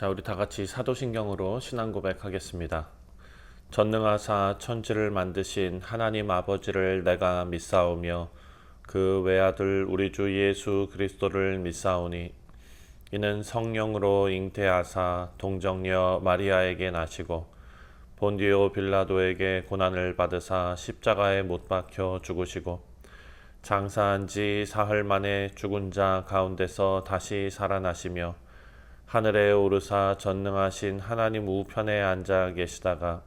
자, 우리 다 같이 사도신경으로 신앙 고백하겠습니다. 전능하사 천지를 만드신 하나님 아버지를 내가 믿사오며 그 외아들 우리 주 예수 그리스도를 믿사오니 이는 성령으로 잉태하사 동정녀 마리아에게 나시고 본디오 빌라도에게 고난을 받으사 십자가에 못 박혀 죽으시고 장사한 지 사흘 만에 죽은 자 가운데서 다시 살아나시며 하늘에 오르사 전능하신 하나님 우편에 앉아 계시다가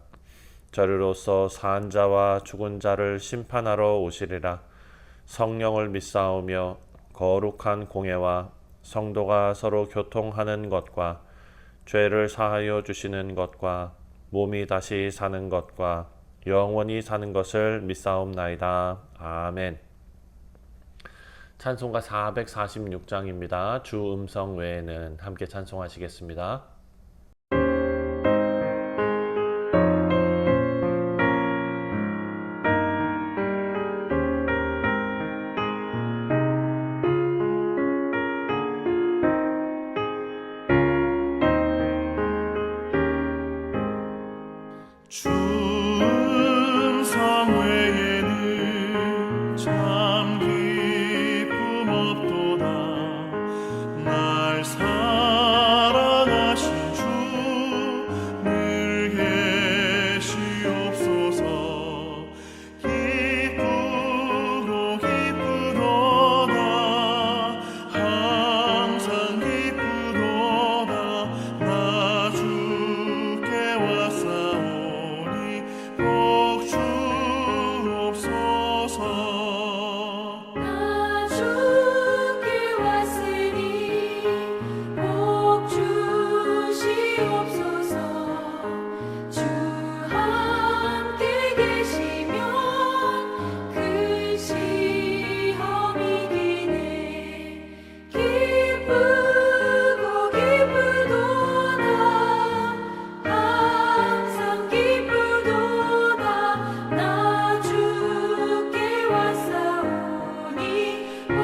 저리로서 산 자와 죽은 자를 심판하러 오시리라. 성령을 믿사오며 거룩한 공예와 성도가 서로 교통하는 것과 죄를 사하여 주시는 것과 몸이 다시 사는 것과 영원히 사는 것을 믿사옵나이다. 아멘. 찬송가 446장입니다. 주 음성 외에는 함께 찬송하시겠습니다. 주 음성 외에는 참 기쁨 없도다. 날 사랑하신 주 늘 계시옵소서. 기쁘고 기쁘도다. 항상 기쁘도다. 나 주께 왔사오니 복 주옵소서. 나 주께 왔으니 복 주시옵소서. 주 함께 계시면 큰 시험이 기네. 기쁘고 기쁘도다. 항상 기쁘도다. 나 주께 왔사오니 복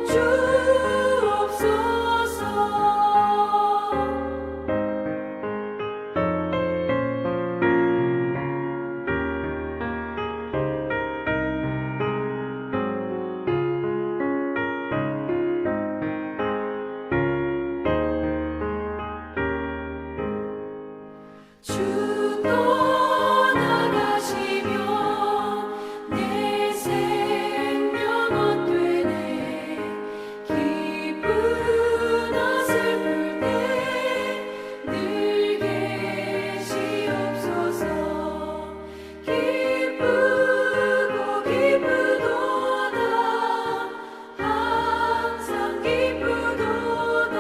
주옵소서. 주 떠나가시면 내 생명 헛되네. 기쁘나 슬플 때 늘 계시옵소서. 기쁘고 기쁘도다. 항상 기쁘도다.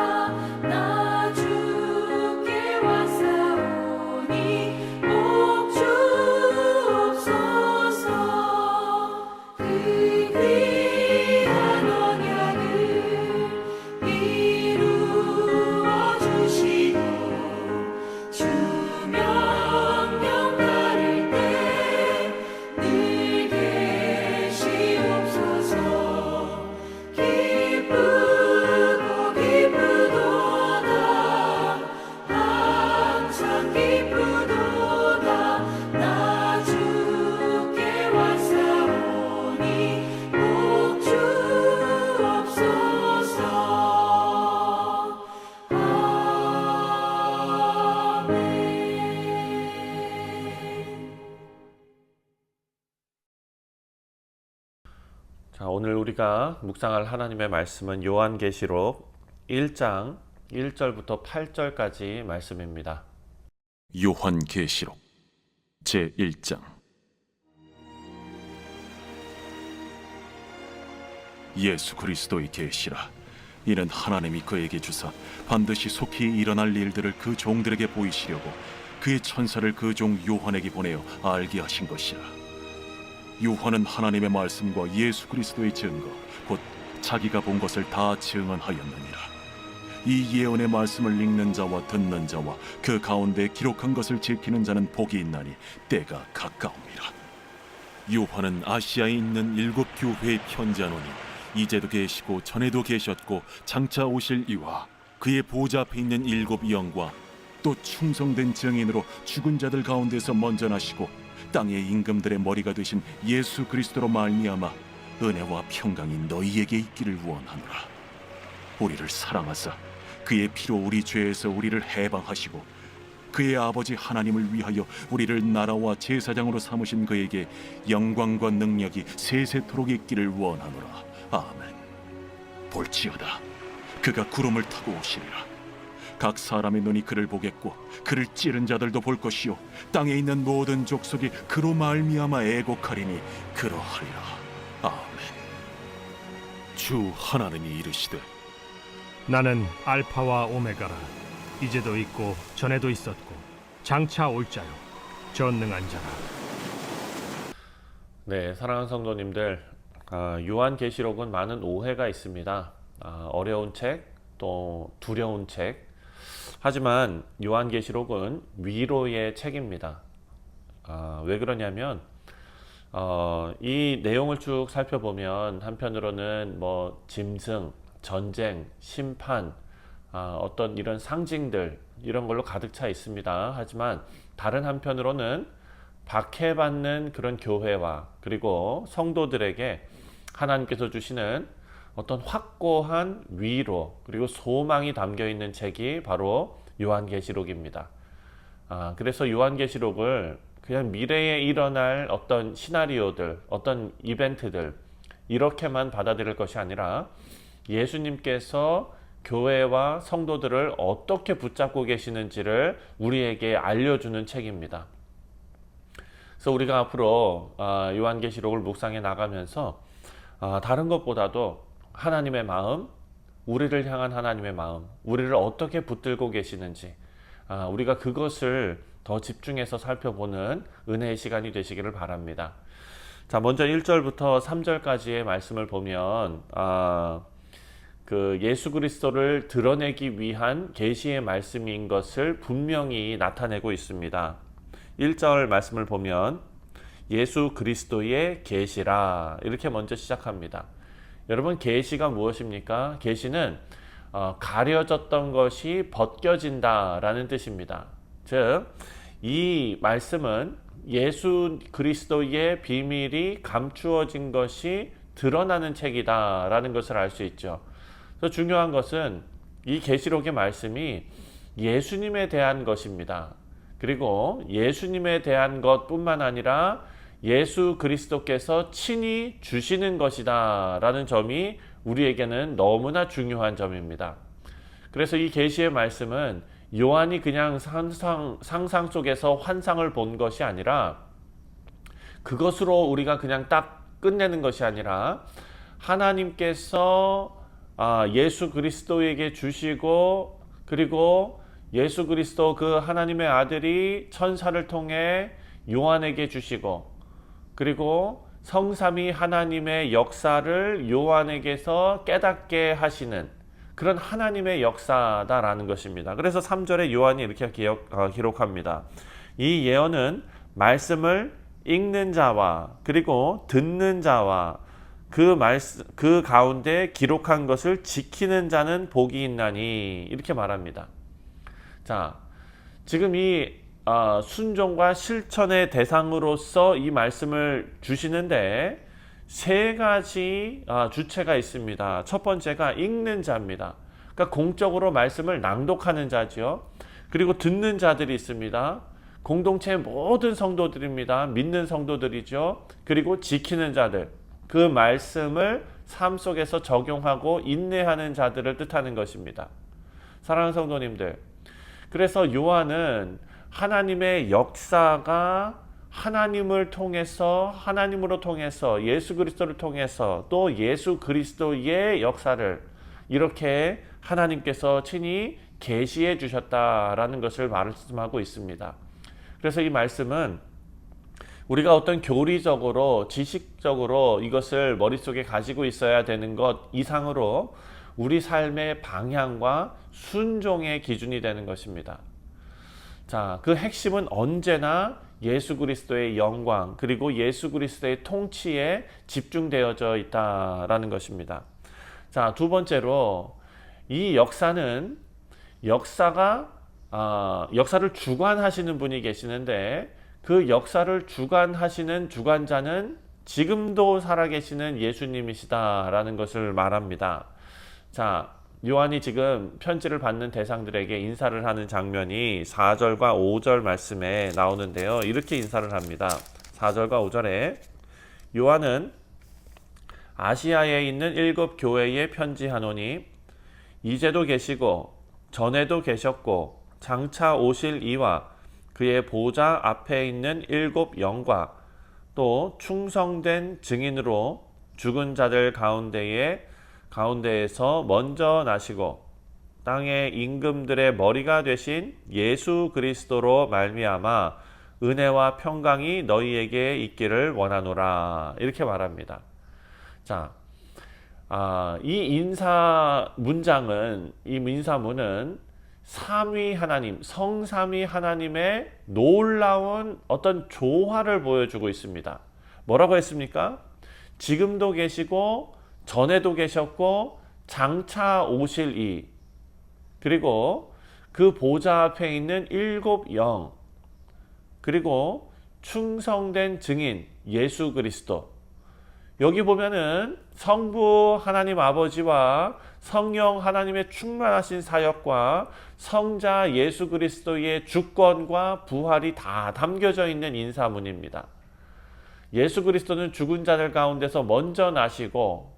나 주께 왔사오니 복 주옵소서. 그 귀한 언약을 이루어 주시고 주 명령 따를 때 늘 계시옵소서. 기쁘고 기쁘도다. 항상 기쁘도다. 나 주께 왔사오니 복 주옵소서. 아멘. 자, 오늘 우리가 묵상할 하나님의 말씀은 요한계시록 1장 1절부터 8절까지 말씀입니다. 요한계시록 제1장. 예수 그리스도의 계시라. 이는 하나님이 그에게 주사 반드시 속히 일어날 일들을 그 종들에게 보이시려고 그의 천사를 그 종 요한에게 보내어 알게 하신 것이라. 요한은 하나님의 말씀과 예수 그리스도의 증거 곧 자기가 본 것을 다 증언하였느니라. 이 예언의 말씀을 읽는 자와 듣는 자와 그 가운데 기록한 것을 지키는 자는 복이 있나니 때가 가까움이라. 요한은 아시아에 있는 7 교회에 편지하노니 이제도 계시고 전에도 계셨고 장차 오실 이와 그의 보좌 앞에 있는 7 영과 또 충성된 증인으로 죽은 자들 가운데서 먼저 나시고 땅의 임금들의 머리가 되신 예수 그리스도로 말미암아 은혜와 평강이 너희에게 있기를 원하노라. 우리를 사랑하사 그의 피로 우리 죄에서 우리를 해방하시고 그의 아버지 하나님을 위하여 우리를 나라와 제사장으로 삼으신 그에게 영광과 능력이 세세토록 있기를 원하노라. 아멘. 볼지어다 그가 구름을 타고 오시리라. 각 사람의 눈이 그를 보겠고 그를 찌른 자들도 볼 것이요 땅에 있는 모든 족속이 그로 말미암아 애곡하리니 그러하리라. 아멘. 주 하나님이 이르시되 나는 알파와 오메가라. 이제도 있고 전에도 있었고 장차 올 자요 전능한 자라. 네, 사랑하는 성도님들, 요한계시록은 많은 오해가 있습니다. 어려운 책, 또 두려운 책. 하지만 요한계시록은 위로의 책입니다. 왜 그러냐면 이 내용을 쭉 살펴보면 한편으로는 뭐 짐승, 전쟁, 심판, 어떤 이런 상징들 이런 걸로 가득 차 있습니다. 하지만 다른 한편으로는 박해받는 그런 교회와 그리고 성도들에게 하나님께서 주시는 어떤 확고한 위로 그리고 소망이 담겨 있는 책이 바로 요한계시록입니다. 그래서 요한계시록을 그냥 미래에 일어날 어떤 시나리오들, 어떤 이벤트들 이렇게만 받아들일 것이 아니라 예수님께서 교회와 성도들을 어떻게 붙잡고 계시는지를 우리에게 알려주는 책입니다. 그래서 우리가 앞으로 요한계시록을 묵상해 나가면서 다른 것보다도 하나님의 마음, 우리를 향한 하나님의 마음, 우리를 어떻게 붙들고 계시는지 우리가 그것을 더 집중해서 살펴보는 은혜의 시간이 되시기를 바랍니다. 자, 먼저 1절부터 3절까지의 말씀을 보면 그 예수 그리스도를 드러내기 위한 계시의 말씀인 것을 분명히 나타내고 있습니다. 1절 말씀을 보면 예수 그리스도의 계시라 이렇게 먼저 시작합니다. 여러분, 계시가 무엇입니까? 계시는 가려졌던 것이 벗겨진다 라는 뜻입니다. 즉, 이 말씀은 예수 그리스도의 비밀이 감추어진 것이 드러나는 책이다 라는 것을 알 수 있죠. 그래서 중요한 것은 이 계시록의 말씀이 예수님에 대한 것입니다. 그리고 예수님에 대한 것뿐만 아니라 예수 그리스도께서 친히 주시는 것이다 라는 점이 우리에게는 너무나 중요한 점입니다. 그래서 이 계시의 말씀은 요한이 그냥 상상 속에서 환상을 본 것이 아니라 그것으로 우리가 그냥 딱 끝내는 것이 아니라 하나님께서 예수 그리스도에게 주시고 그리고 예수 그리스도 그 하나님의 아들이 천사를 통해 요한에게 주시고 그리고 성삼위 하나님의 역사를 요한에게서 깨닫게 하시는 그런 하나님의 역사다라는 것입니다. 그래서 3절에 요한이 이렇게 기록합니다. 이 예언은 말씀을 읽는 자와 그리고 듣는 자와 그 가운데 기록한 것을 지키는 자는 복이 있나니 이렇게 말합니다. 자, 지금 이 순종과 실천의 대상으로서 이 말씀을 주시는데 세 가지 주체가 있습니다. 첫 번째가 읽는 자입니다. 그러니까 공적으로 말씀을 낭독하는 자죠. 그리고 듣는 자들이 있습니다. 공동체의 모든 성도들입니다. 믿는 성도들이죠. 그리고 지키는 자들, 그 말씀을 삶 속에서 적용하고 인내하는 자들을 뜻하는 것입니다. 사랑하는 성도님들, 그래서 요한은 하나님의 역사가 하나님을 통해서 하나님으로 통해서 예수 그리스도를 통해서 또 예수 그리스도의 역사를 이렇게 하나님께서 친히 계시해 주셨다라는 것을 말씀하고 있습니다. 그래서 이 말씀은 우리가 어떤 교리적으로 지식적으로 이것을 머릿속에 가지고 있어야 되는 것 이상으로 우리 삶의 방향과 순종의 기준이 되는 것입니다. 자, 그 핵심은 언제나 예수 그리스도의 영광 그리고 예수 그리스도의 통치에 집중되어져 있다라는 것입니다. 자, 두 번째로 이 역사가 역사를 주관하시는 분이 계시는데 그 역사를 주관하시는 주관자는 지금도 살아계시는 예수님이시다라는 것을 말합니다. 자, 요한이 지금 편지를 받는 대상들에게 인사를 하는 장면이 4절과 5절 말씀에 나오는데요. 이렇게 인사를 합니다. 4절과 5절에 요한은 아시아에 있는 7 교회에 편지하노니 이제도 계시고 전에도 계셨고 장차 오실 이와 그의 보좌 앞에 있는 7 영과 또 충성된 증인으로 죽은 자들 가운데에서 먼저 나시고 땅의 임금들의 머리가 되신 예수 그리스도로 말미암아 은혜와 평강이 너희에게 있기를 원하노라. 이렇게 말합니다. 자, 이 인사문은 삼위 하나님, 성삼위 하나님의 놀라운 어떤 조화를 보여주고 있습니다. 뭐라고 했습니까? 지금도 계시고 전에도 계셨고 장차 오실 이, 그리고 그 보좌 앞에 있는 7 영, 그리고 충성된 증인 예수 그리스도. 여기 보면은 성부 하나님 아버지와 성령 하나님의 충만하신 사역과 성자 예수 그리스도의 주권과 부활이 다 담겨져 있는 인사문입니다. 예수 그리스도는 죽은 자들 가운데서 먼저 나시고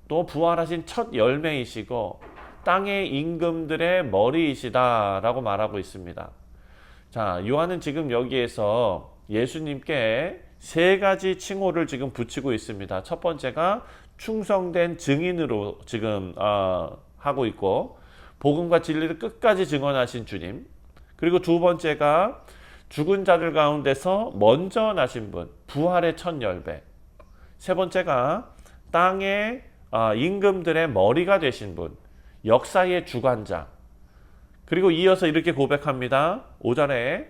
또 부활하신 첫 열매이시고 땅의 임금들의 머리이시다라고 말하고 있습니다. 자, 요한은 지금 여기에서 예수님께 3가지 칭호를 지금 붙이고 있습니다. 첫 번째가 충성된 증인으로 지금 하고 있고, 복음과 진리를 끝까지 증언하신 주님. 그리고 두 번째가 죽은 자들 가운데서 먼저 나신 분, 부활의 첫 열배. 세 번째가 땅의 임금들의 머리가 되신 분, 역사의 주관자. 그리고 이어서 이렇게 고백합니다. 5절에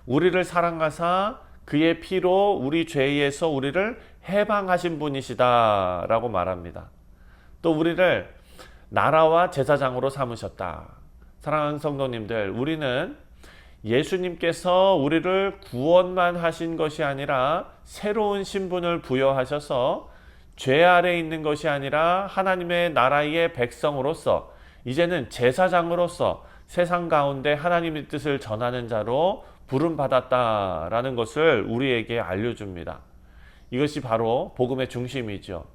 우리를 사랑하사 그의 피로 우리 죄에서 우리를 해방하신 분이시다 라고 말합니다. 또 우리를 나라와 제사장으로 삼으셨다. 사랑하는 성도님들, 우리는 예수님께서 우리를 구원만 하신 것이 아니라 새로운 신분을 부여하셔서 죄 아래 있는 것이 아니라 하나님의 나라의 백성으로서 이제는 제사장으로서 세상 가운데 하나님의 뜻을 전하는 자로 부름받았다라는 것을 우리에게 알려줍니다. 이것이 바로 복음의 중심이죠.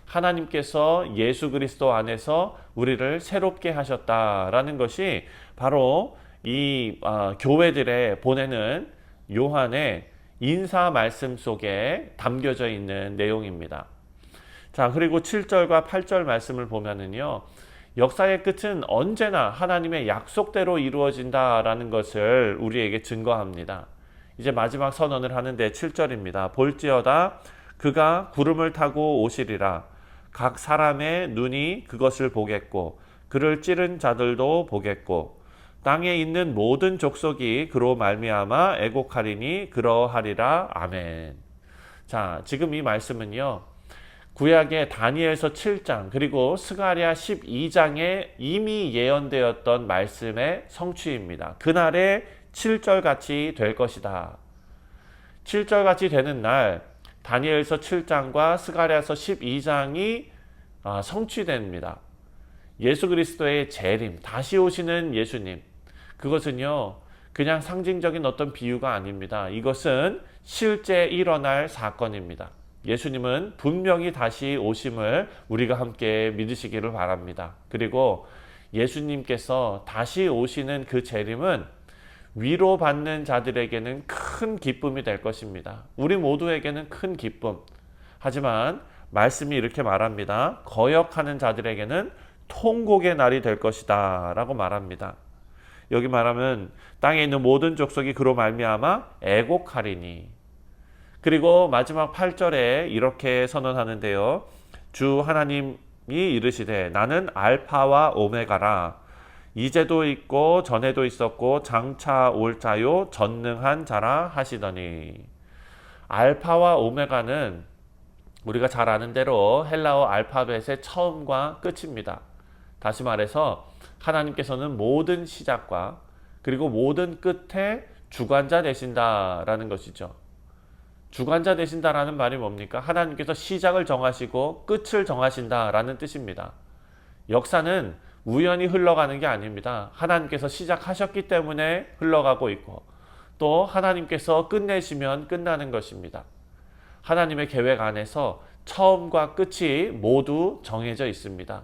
하나님께서 예수 그리스도 안에서 우리를 새롭게 하셨다라는 것이 바로 이 교회들에 보내는 요한의 인사 말씀 속에 담겨져 있는 내용입니다. 자, 그리고 7절과 8절 말씀을 보면은요, 역사의 끝은 언제나 하나님의 약속대로 이루어진다라는 것을 우리에게 증거합니다. 이제 마지막 선언을 하는데 7절입니다. 볼지어다 그가 구름을 타고 오시리라. 각 사람의 눈이 그것을 보겠고 그를 찌른 자들도 보겠고 땅에 있는 모든 족속이 그로 말미암아 애곡하리니 그러하리라. 아멘. 자, 지금 이 말씀은요, 구약의 다니엘서 7장 그리고 스가랴 12장에 이미 예언되었던 말씀의 성취입니다. 그날에 7절같이 될 것이다. 7절같이 되는 날 다니엘서 7장과 스가랴서 12장이 성취됩니다. 예수 그리스도의 재림, 다시 오시는 예수님, 그것은요 그냥 상징적인 어떤 비유가 아닙니다. 이것은 실제 일어날 사건입니다. 예수님은 분명히 다시 오심을 우리가 함께 믿으시기를 바랍니다. 그리고 예수님께서 다시 오시는 그 재림은 위로받는 자들에게는 큰 기쁨이 될 것입니다. 우리 모두에게는 큰 기쁨. 하지만 말씀이 이렇게 말합니다. 거역하는 자들에게는 통곡의 날이 될 것이다 라고 말합니다. 여기 말하면 땅에 있는 모든 족속이 그로 말미암아 애곡하리니. 그리고 마지막 8절에 이렇게 선언하는데요. 주 하나님이 이르시되 나는 알파와 오메가라. 이제도 있고 전에도 있었고 장차 올 자요 전능한 자라 하시더니. 알파와 오메가는 우리가 잘 아는 대로 헬라어 알파벳의 처음과 끝입니다. 다시 말해서 하나님께서는 모든 시작과 그리고 모든 끝에 주관자 되신다라는 것이죠. 주관자 되신다라는 말이 뭡니까? 하나님께서 시작을 정하시고 끝을 정하신다라는 뜻입니다. 역사는 우연히 흘러가는 게 아닙니다. 하나님께서 시작하셨기 때문에 흘러가고 있고 또 하나님께서 끝내시면 끝나는 것입니다. 하나님의 계획 안에서 처음과 끝이 모두 정해져 있습니다.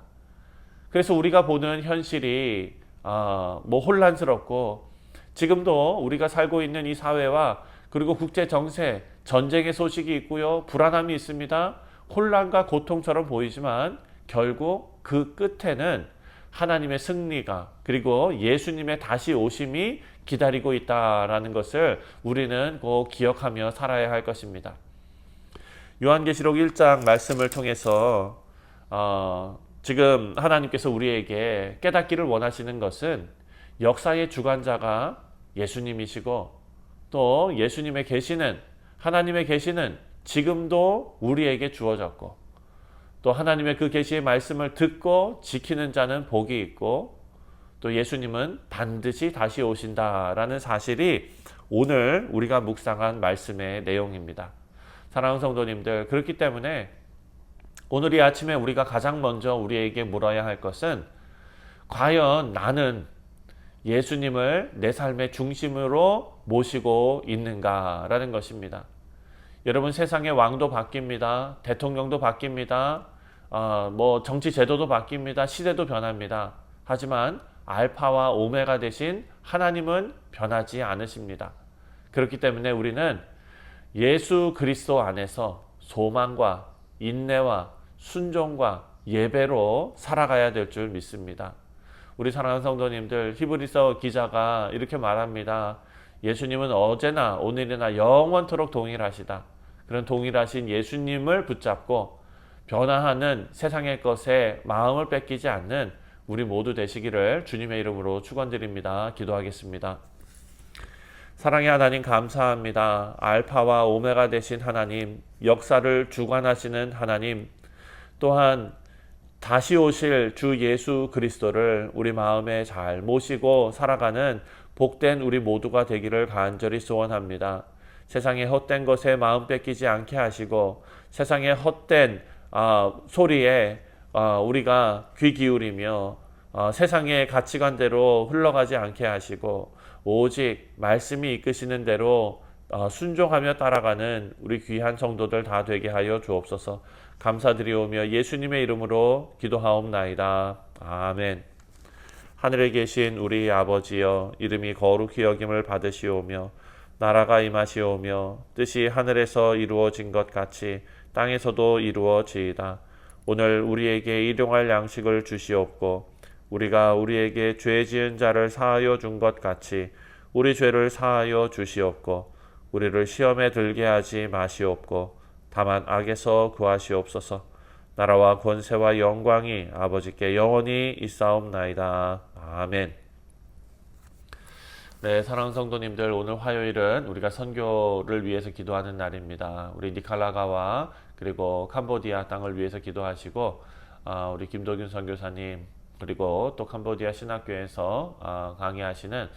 그래서 우리가 보는 현실이 혼란스럽고 지금도 우리가 살고 있는 이 사회와 그리고 국제 정세, 전쟁의 소식이 있고요. 불안함이 있습니다. 혼란과 고통처럼 보이지만 결국 그 끝에는 하나님의 승리가 그리고 예수님의 다시 오심이 기다리고 있다라는 것을 우리는 꼭 기억하며 살아야 할 것입니다. 요한계시록 1장 말씀을 통해서 지금 하나님께서 우리에게 깨닫기를 원하시는 것은 역사의 주관자가 예수님이시고 또 예수님의 계시는 하나님의 계시는 지금도 우리에게 주어졌고 또 하나님의 그 계시의 말씀을 듣고 지키는 자는 복이 있고 또 예수님은 반드시 다시 오신다라는 사실이 오늘 우리가 묵상한 말씀의 내용입니다. 사랑하는 성도님들, 그렇기 때문에 오늘 이 아침에 우리가 가장 먼저 우리에게 물어야 할 것은 과연 나는 예수님을 내 삶의 중심으로 모시고 있는가라는 것입니다. 여러분, 세상의 왕도 바뀝니다. 대통령도 바뀝니다. 정치 제도도 바뀝니다. 시대도 변합니다. 하지만 알파와 오메가 되신 하나님은 변하지 않으십니다. 그렇기 때문에 우리는 예수 그리스도 안에서 소망과 인내와 순종과 예배로 살아가야 될 줄 믿습니다. 우리 사랑하는 성도님들, 히브리서 기자가 이렇게 말합니다. 예수님은 어제나 오늘이나 영원토록 동일하시다. 그런 동일하신 예수님을 붙잡고 변화하는 세상의 것에 마음을 뺏기지 않는 우리 모두 되시기를 주님의 이름으로 축원드립니다. 기도하겠습니다. 사랑의 하나님, 감사합니다. 알파와 오메가 되신 하나님, 역사를 주관하시는 하나님, 또한 다시 오실 주 예수 그리스도를 우리 마음에 잘 모시고 살아가는 복된 우리 모두가 되기를 간절히 소원합니다. 세상의 헛된 것에 마음 뺏기지 않게 하시고 세상의 헛된 소리에 우리가 귀 기울이며 세상의 가치관대로 흘러가지 않게 하시고 오직 말씀이 이끄시는 대로 순종하며 따라가는 우리 귀한 성도들 다 되게 하여 주옵소서. 감사드리오며 예수님의 이름으로 기도하옵나이다. 아멘. 하늘에 계신 우리 아버지여, 이름이 거룩히 여김을 받으시오며 나라가 임하시오며 뜻이 하늘에서 이루어진 것 같이 땅에서도 이루어지이다. 오늘 우리에게 일용할 양식을 주시옵고 우리가 우리에게 죄 지은 자를 사하여 준 것 같이 우리 죄를 사하여 주시옵고 우리를 시험에 들게 하지 마시옵고 다만 악에서 구하시옵소서. 나라와 권세와 영광이 아버지께 영원히 있사옵나이다. 아멘. 네, 사랑하는 성도님들, 오늘 화요일은 우리가 선교를 위해서 기도하는 날입니다. 우리 니카라과와 그리고 캄보디아 땅을 위해서 기도하시고 우리 김도균 선교사님 그리고 또 캄보디아 신학교에서 강의하시는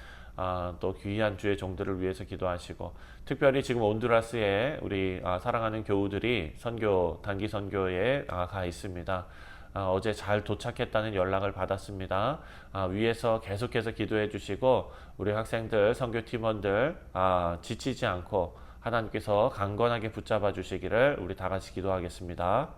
또 귀한 주의 종들을 위해서 기도하시고 특별히 지금 온두라스에 우리 사랑하는 교우들이 단기 선교에 가 있습니다. 어제 잘 도착했다는 연락을 받았습니다. 위에서 계속해서 기도해 주시고 우리 학생들, 선교팀원들 지치지 않고 하나님께서 강건하게 붙잡아 주시기를 우리 다 같이 기도하겠습니다.